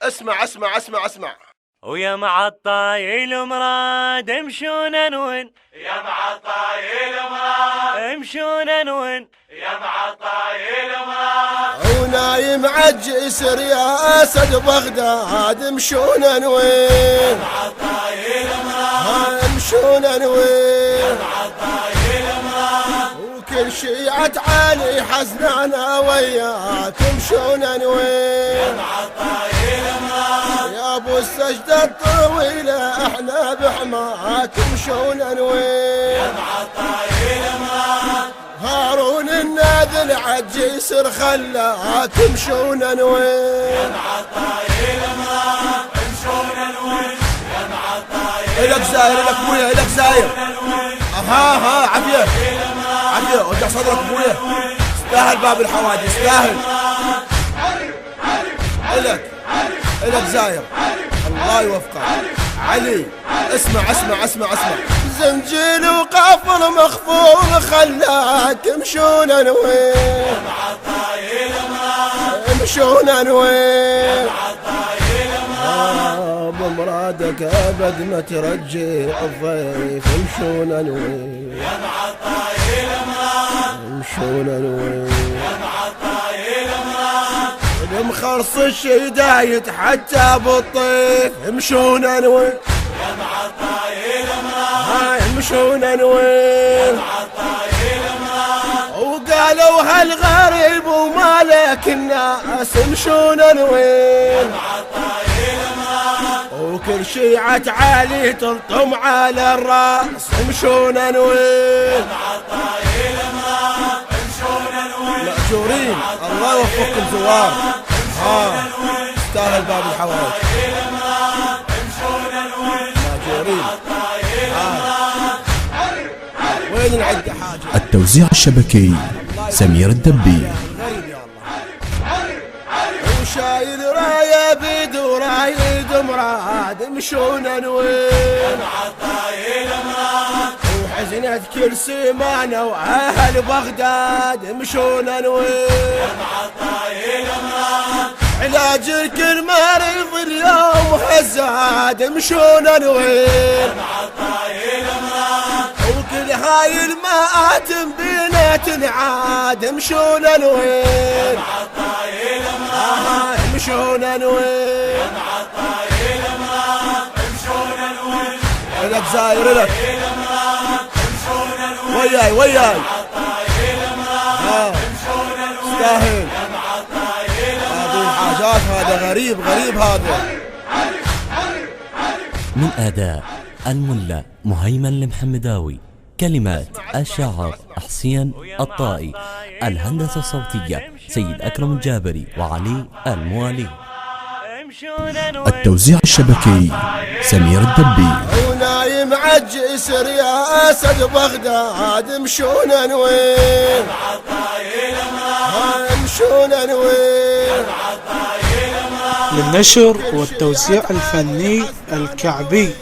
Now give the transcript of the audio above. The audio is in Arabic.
اسمع اسمع اسمع اسمع. ويا معطايل مراد امشون وين، يا معطايل مراد امشون وين، يا معطايل مراد ونايم عالجسر يا اسد بغداد امشون وين، معطايل مراد امشون وين، معطايل مراد وكل شيعة علي حزننا وياك امشون وين، معطايل مراد يا ابو السجدة الطويلة احنا بحماك امشون وين، معطايل مراد هارون الناذل عالجسر خلاك امشون وين، معطايل مراد امشون وين، يا معطايل الك زاير الك بويا الك زاير، وين، ها عافية عافية وجع صدرك بويا، استاهل باب الحوادث استاهل. الك زاير الله يوفقك علي. اسمع اسمع اسمع اسمع. زنجيل وقافل مخفوض خلاك امشون وين، معطايل مراد امشون وين، معطايل مراد بمرادك ابد ما ترجع الضيف امشون وين، يا معطايل مراد امشون وين، يا معطايل مراد المخرص الشدايد حتى بالطيف امشون وين، يا معطايل مراد امشون وين، معطايل مراد وقالوا هالغريب ومالك الناس امشون وين، معطايل مراد وكل شيعة علي تلطم على الراس امشون وين، معطايل مراد امشون وين، مأجورين الله يوفقكم زوار. استاهل باب الحوائج امشون وين، مأجورين. وين العدة حاجة التوزيع الشبكي سمير الدبي. غريب يا الله. وشايل راية بيد ورايد مراد امشون وين، معطايل مراد وحزنت كل سيمانة واهل بغداد امشون وين، معطايل مراد علاج الكل مريض اليوم هزاد امشون وين، معطايل مراد وكل هاي المآتم بينات عاد امشون وين، معطايل مراد امشون وين، معطايل مراد امشون وين، لك زاير لك امشون وين، وياي وياي معطايل مراد امشون وين، استاهل. معطايل هذه الحاجات هذا غريب هذا. من أداء الملا مهيمن المحمداوي، كلمات الشاعر حسين الطائي، الهندسة الصوتية سيد أكرم الجابري وعلي الموالي. امشون وين، التوزيع الشبكي سمير الدبي. ونايم عالجسر يا اسد بغداد امشون وين، معطايل مراد امشون وين، معطايل مراد للنشر والتوزيع الفني الكعبي.